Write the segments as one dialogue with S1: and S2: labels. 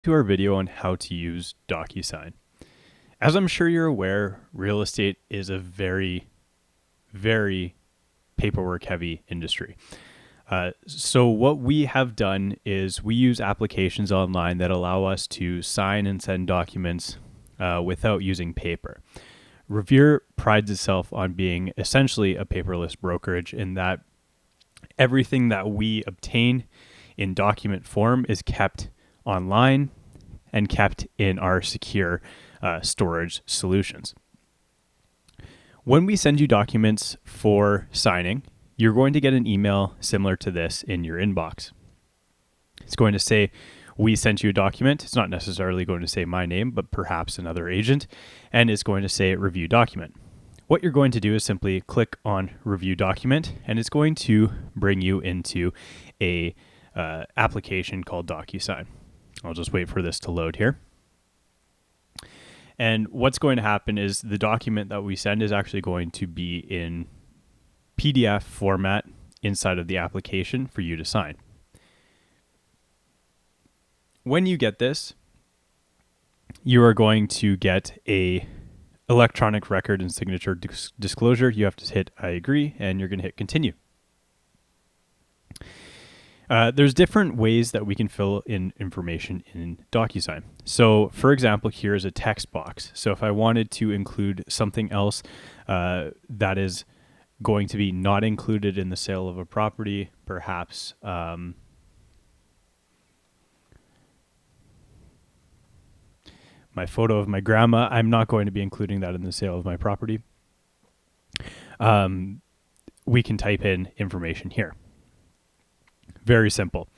S1: to our video on how to use Docusign. As I'm sure you're aware, real estate is a very, very paperwork heavy industry. So what we have done is we use applications online that allow us to sign and send documents without using paper. Revre prides itself on being essentially a paperless brokerage in that everything that we obtain in document form is kept online and kept in our secure storage solutions. When we send you documents for signing, you're going to get an email similar to this in your inbox. It's going to say, we sent you a document. It's not necessarily going to say my name, but perhaps another agent, and it's going to say review document. What you're going to do is simply click on review document, and it's going to bring you into a application called Docusign. I'll just wait for this to load here. And what's going to happen is the document that we send is actually going to be in PDF format inside of the application for you to sign. When you get this, you are going to get a electronic record and signature disclosure. You have to hit I agree, and you're going to hit continue. There's different ways that we can fill in information in Docusign. So for example, here's a text box. So if I wanted to include something else that is going to be not included in the sale of a property, perhaps my photo of my grandma, I'm not going to be including that in the sale of my property. We can type in information here. Very simple.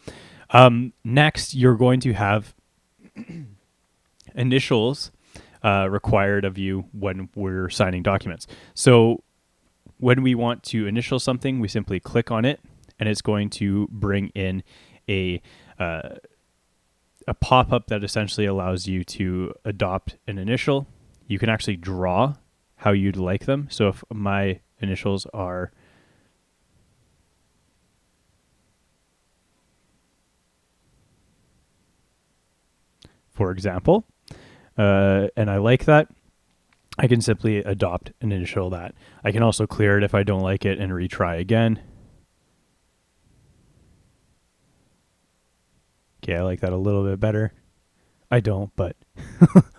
S1: Next, you're going to have initials required of you when we're signing documents. So when we want to initial something, we simply click on it, and it's going to bring in a pop-up that essentially allows you to adopt an initial. You can actually draw how you'd like them. So if my initials are for example, and I like that, I can simply adopt an initial that. I can also clear it if I don't like it and retry again. Okay, I like that a little bit better. I don't, but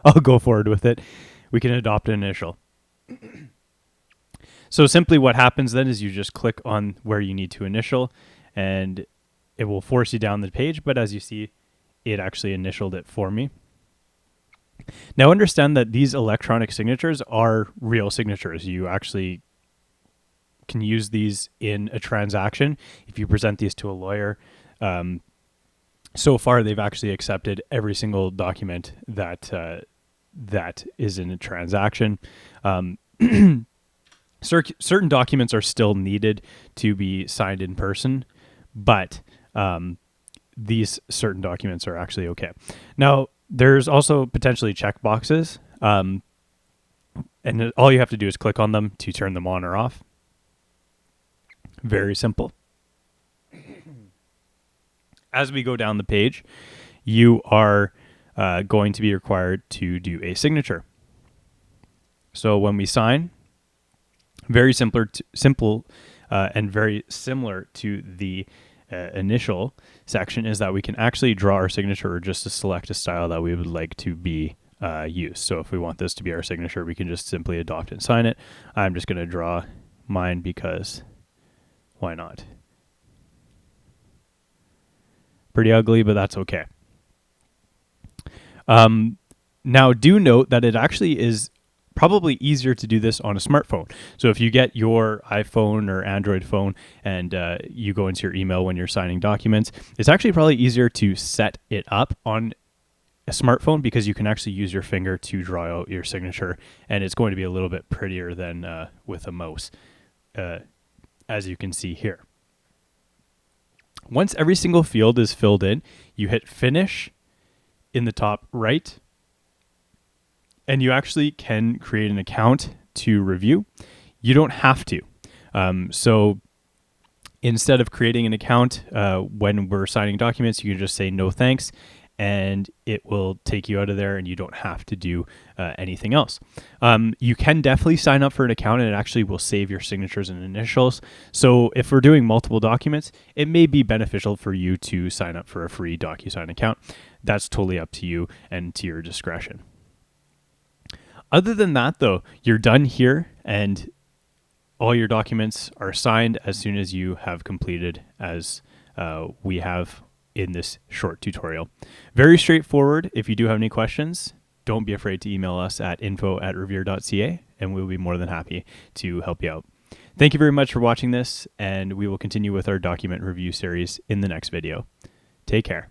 S1: I'll go forward with it. We can adopt an initial. So simply what happens then is you just click on where you need to initial, and it will force you down the page, but as you see, it actually initialed it for me. Now understand that these electronic signatures are real signatures. You actually can use these in a transaction. If you present these to a lawyer, so far they've actually accepted every single document that that is in a transaction. Certain documents are still needed to be signed in person, but these certain documents are actually okay. Now, there's also potentially check boxes, and all you have to do is click on them to turn them on or off. Very simple. As we go down the page, you are going to be required to do a signature. So when we sign, very simple and very similar to the initial section is that we can actually draw our signature or just to select a style that we would like to be used. So if we want this to be our signature, we can just simply adopt and sign it. I'm just going to draw mine because why not? Pretty ugly, but that's okay. Now do note that it actually is probably easier to do this on a smartphone. So if you get your iPhone or Android phone and you go into your email when you're signing documents, it's actually probably easier to set it up on a smartphone because you can actually use your finger to draw out your signature, and it's going to be a little bit prettier than with a mouse, as you can see here. Once every single field is filled in, you hit finish in the top right, and you actually can create an account to review. You don't have to. So instead of creating an account when we're signing documents, you can just say no thanks, and it will take you out of there and you don't have to do anything else. You can definitely sign up for an account and it actually will save your signatures and initials. So if we're doing multiple documents, it may be beneficial for you to sign up for a free Docusign account. That's totally up to you and to your discretion. Other than that, though, you're done here and all your documents are signed as soon as you have completed as we have in this short tutorial. Very straightforward. If you do have any questions, don't be afraid to email us at info@revre.ca and we'll be more than happy to help you out. Thank you very much for watching this, and we will continue with our document review series in the next video. Take care.